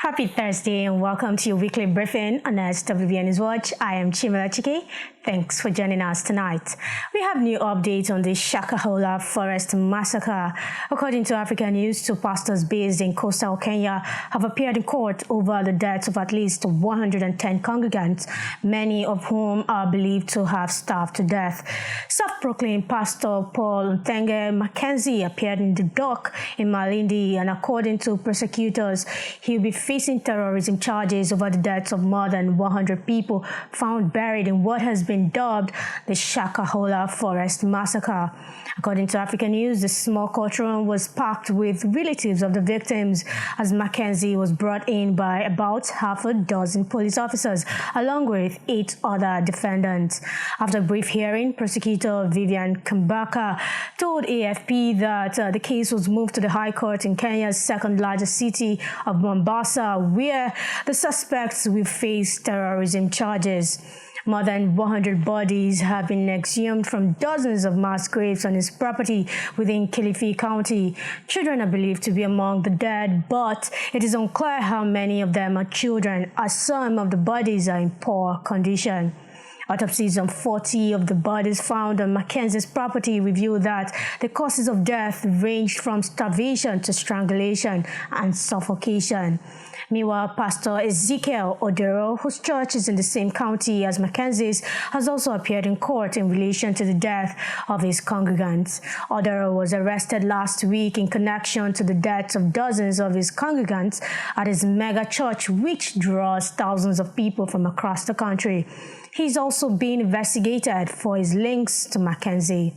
Happy Thursday and welcome to your weekly briefing on SWB News Watch. I am Chimela Chike. Thanks for joining us tonight. We have new updates on the Shakahola Forest Massacre. According to African News, two pastors based in coastal Kenya have appeared in court over the deaths of at least 110 congregants, many of whom are believed to have starved to death. Self-proclaimed Pastor Paul Ntenge Mackenzie appeared in the dock in Malindi, and according to prosecutors, he'll be facing terrorism charges over the deaths of more than 100 people found buried in what has been dubbed the Shakahola Forest Massacre. According to African News, the small courtroom was packed with relatives of the victims as Mackenzie was brought in by about half a dozen police officers, along with 8 other defendants. After a brief hearing, prosecutor Vivian Kambaka told AFP that the case was moved to the High Court in Kenya's second largest city of Mombasa, where the suspects will face terrorism charges. More than 100 bodies have been exhumed from dozens of mass graves on his property within Kilifi County. Children are believed to be among the dead, but it is unclear how many of them are children, as some of the bodies are in poor condition. Autopsies on 40 of the bodies found on Mackenzie's property revealed that the causes of death ranged from starvation to strangulation and suffocation. Meanwhile, Pastor Ezekiel Odero, whose church is in the same county as Mackenzie's, has also appeared in court in relation to the death of his congregants. Odero was arrested last week in connection to the deaths of dozens of his congregants at his mega church, which draws thousands of people from across the country. He's also being investigated for his links to Mackenzie.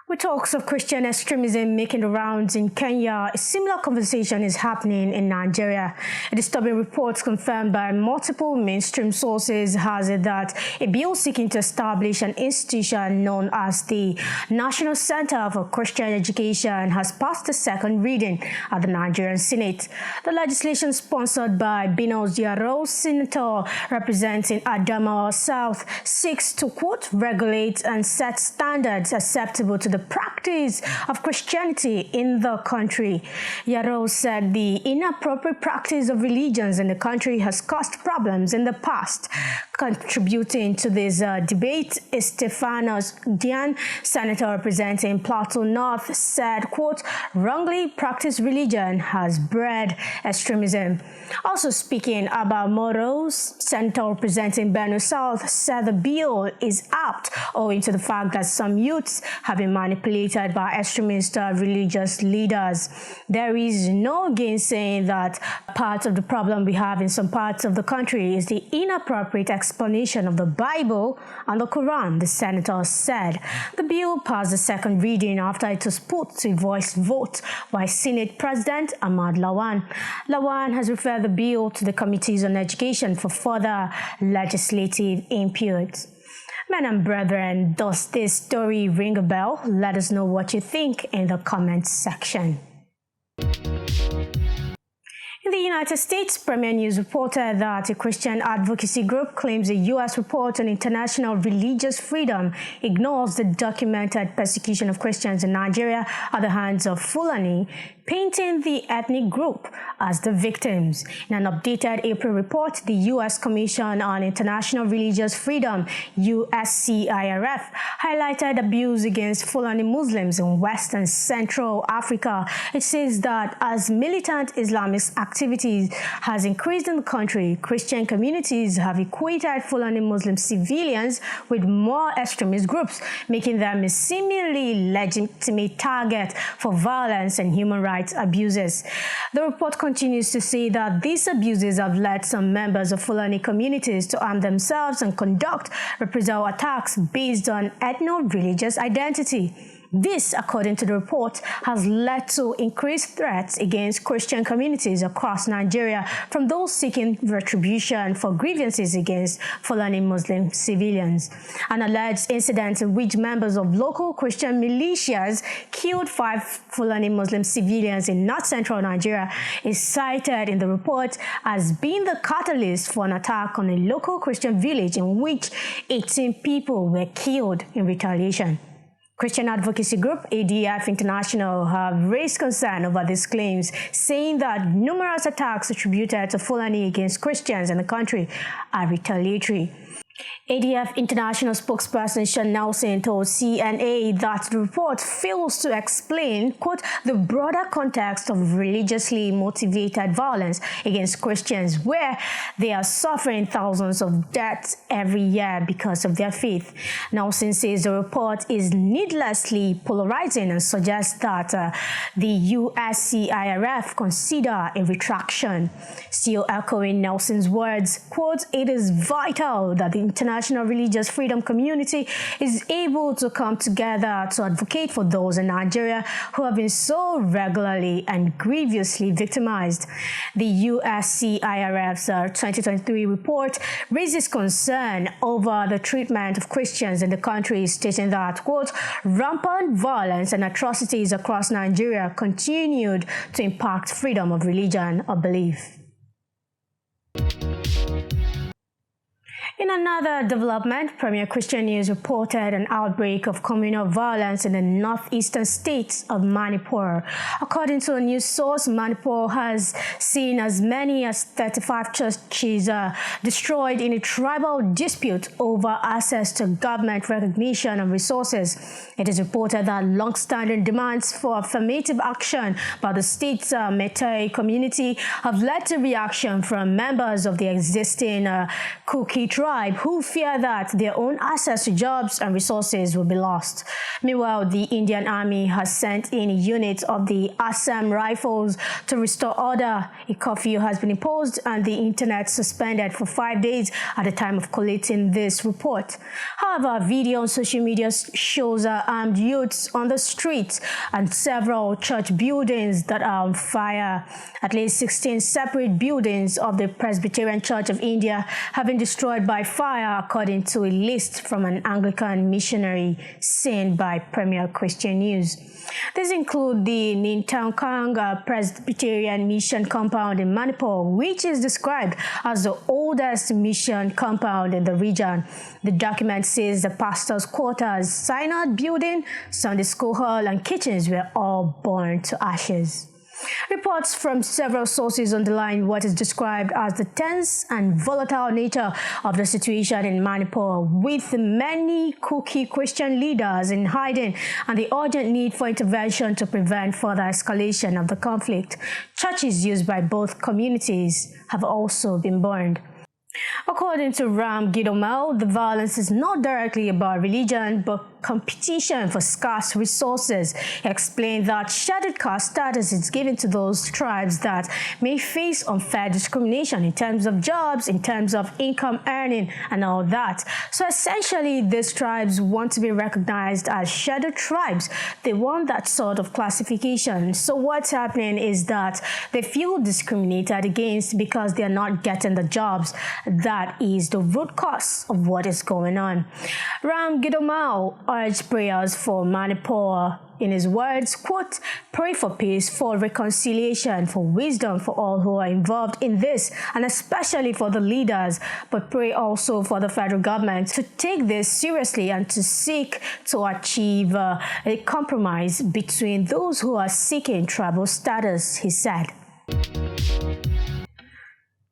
With talks of Christian extremism making the rounds in Kenya, a similar conversation is happening in Nigeria. A disturbing report confirmed by multiple mainstream sources has it that a bill seeking to establish an institution known as the National Center for Christian Education has passed the second reading at the Nigerian Senate. The legislation, sponsored by Binos Yaro, senator representing Adamawa South, seeks to, quote, regulate and set standards acceptable to the practice of Christianity in the country. Yaro said the inappropriate practice of religions in the country has caused problems in the past. Contributing to this debate, Stephanos Dian, senator representing Plateau North, said, quote, wrongly practiced religion has bred extremism. Also speaking about morals, senator representing Benue South said the bill is apt owing to the fact that some youths have been manipulated by extremist religious leaders. There is no gainsaying that part of the problem we have in some parts of the country is the inappropriate explanation of the Bible and the Quran, the senator said. The bill passed the second reading after it was put to a voice vote by Senate President Ahmad Lawan. Lawan has referred the bill to the Committees on Education for further legislative input. Men and brethren, does this story ring a bell? Let us know what you think in the comments section. In the United States, Premier News reported that a Christian advocacy group claims a U.S. report on international religious freedom ignores the documented persecution of Christians in Nigeria at the hands of Fulani, painting the ethnic group as the victims. In an updated April report, the U.S. Commission on International Religious Freedom, USCIRF, highlighted abuse against Fulani Muslims in West and Central Africa. It says that as militant Islamist activities has increased in the country, Christian communities have equated Fulani Muslim civilians with more extremist groups, making them a seemingly legitimate target for violence and human rights abuses. The report continues to say that these abuses have led some members of Fulani communities to arm themselves and conduct reprisal attacks based on ethno-religious identity. This, according to the report, has led to increased threats against Christian communities across Nigeria from those seeking retribution for grievances against Fulani Muslim civilians. An alleged incident in which members of local Christian militias killed 5 Fulani Muslim civilians in north-central Nigeria is cited in the report as being the catalyst for an attack on a local Christian village in which 18 people were killed in retaliation. Christian advocacy group ADF International have raised concern over these claims, saying that numerous attacks attributed to Fulani against Christians in the country are retaliatory. ADF International spokesperson Sean Nelson told CNA that the report fails to explain, quote, the broader context of religiously motivated violence against Christians, where they are suffering thousands of deaths every year because of their faith. Nelson says the report is needlessly polarizing and suggests that the USCIRF consider a retraction. Still echoing Nelson's words, quote, it is vital that the international religious freedom community is able to come together to advocate for those in Nigeria who have been so regularly and grievously victimized. The USCIRF's 2023 report raises concern over the treatment of Christians in the country, stating that, quote, rampant violence and atrocities across Nigeria continued to impact freedom of religion or belief. In another development, Premier Christian News reported an outbreak of communal violence in the northeastern state of Manipur. According to a news source, Manipur has seen as many as 35 churches destroyed in a tribal dispute over access to government recognition and resources. It is reported that long-standing demands for affirmative action by the state's Meitei community have led to reaction from members of the existing Kuki tribe who fear that their own access to jobs and resources will be lost. Meanwhile, the Indian Army has sent in a unit of the Assam Rifles to restore order. A curfew has been imposed and the internet suspended for 5 days at the time of collating this report. However, a video on social media shows armed youths on the streets and several church buildings that are on fire. At least 16 separate buildings of the Presbyterian Church of India have been destroyed by fire, according to a list from an Anglican missionary seen by Premier Christian News. These include the Nintangkang Presbyterian Mission Compound in Manipur, which is described as the oldest mission compound in the region. The document says the pastor's quarters, synod building, Sunday school hall, and kitchens were all burned to ashes. Reports from several sources underline what is described as the tense and volatile nature of the situation in Manipur, with many Kuki Christian leaders in hiding and the urgent need for intervention to prevent further escalation of the conflict. Churches used by both communities have also been burned. According to Ram Gidomel, the violence is not directly about religion, but competition for scarce resources. He explained that scheduled caste status is given to those tribes that may face unfair discrimination in terms of jobs, in terms of income earning, and all that. So essentially, these tribes want to be recognized as scheduled tribes. They want that sort of classification. So what's happening is that they feel discriminated against because they are not getting the jobs. That is the root cause of what is going on. Ram Gidomao urged prayers for Manipur. In his words, quote, pray for peace, for reconciliation, for wisdom for all who are involved in this, and especially for the leaders, but pray also for the federal government to take this seriously and to seek to achieve a compromise between those who are seeking tribal status, he said.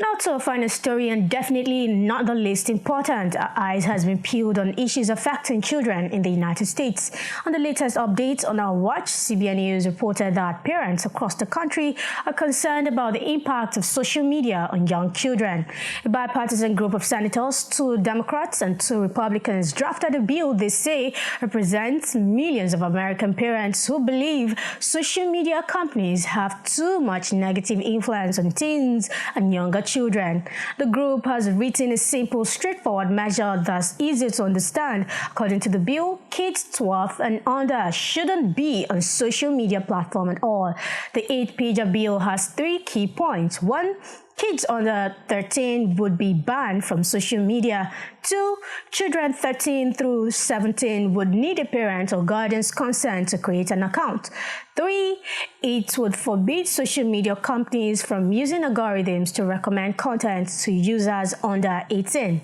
Now to a final story, and definitely not the least important. Eyes has been peeled on issues affecting children in the United States. On the latest updates on our watch, CBN News reported that parents across the country are concerned about the impact of social media on young children. A bipartisan group of senators, 2 Democrats and 2 Republicans, drafted a bill they say represents millions of American parents who believe social media companies have too much negative influence on teens and younger children. The group has written a simple, straightforward measure that's easy to understand. According to the bill, kids 12 and under shouldn't be on social media platform at all. The 8-page bill has 3 key points. 1. Kids under 13 would be banned from social media. 2. Children 13 through 17 would need a parent or guardian's consent to create an account. 3. It would forbid social media companies from using algorithms to recommend content to users under 18.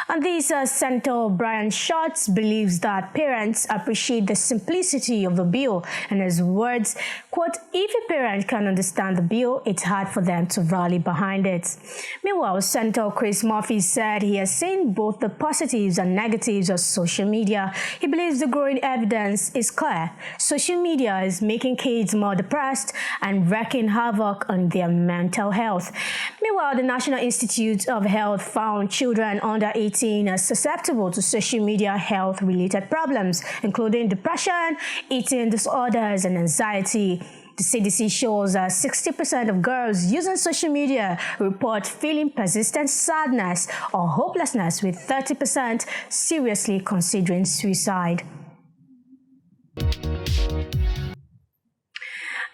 And this Senator Brian Schatz believes that parents appreciate the simplicity of the bill. In his words, quote, if a parent can understand the bill, it's hard for them to rally behind it. Meanwhile, Senator Chris Murphy said he has seen both the positives and negatives of social media. He believes the growing evidence is clear. Social media is making kids more depressed and wreaking havoc on their mental health. Meanwhile, the National Institute of Health found children under 18 are susceptible to social media health-related problems, including depression, eating disorders, and anxiety. The CDC shows that 60% of girls using social media report feeling persistent sadness or hopelessness, with 30% seriously considering suicide.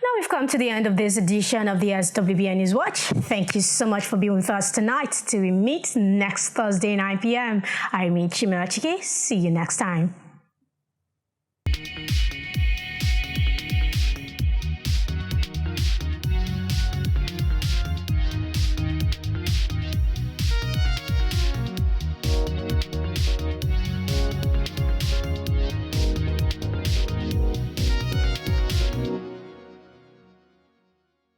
Now we've come to the end of this edition of the SWBN News Watch. Thank you so much for being with us tonight. Till we meet next Thursday, 9 p.m. I'm Chimera Chike. See you next time.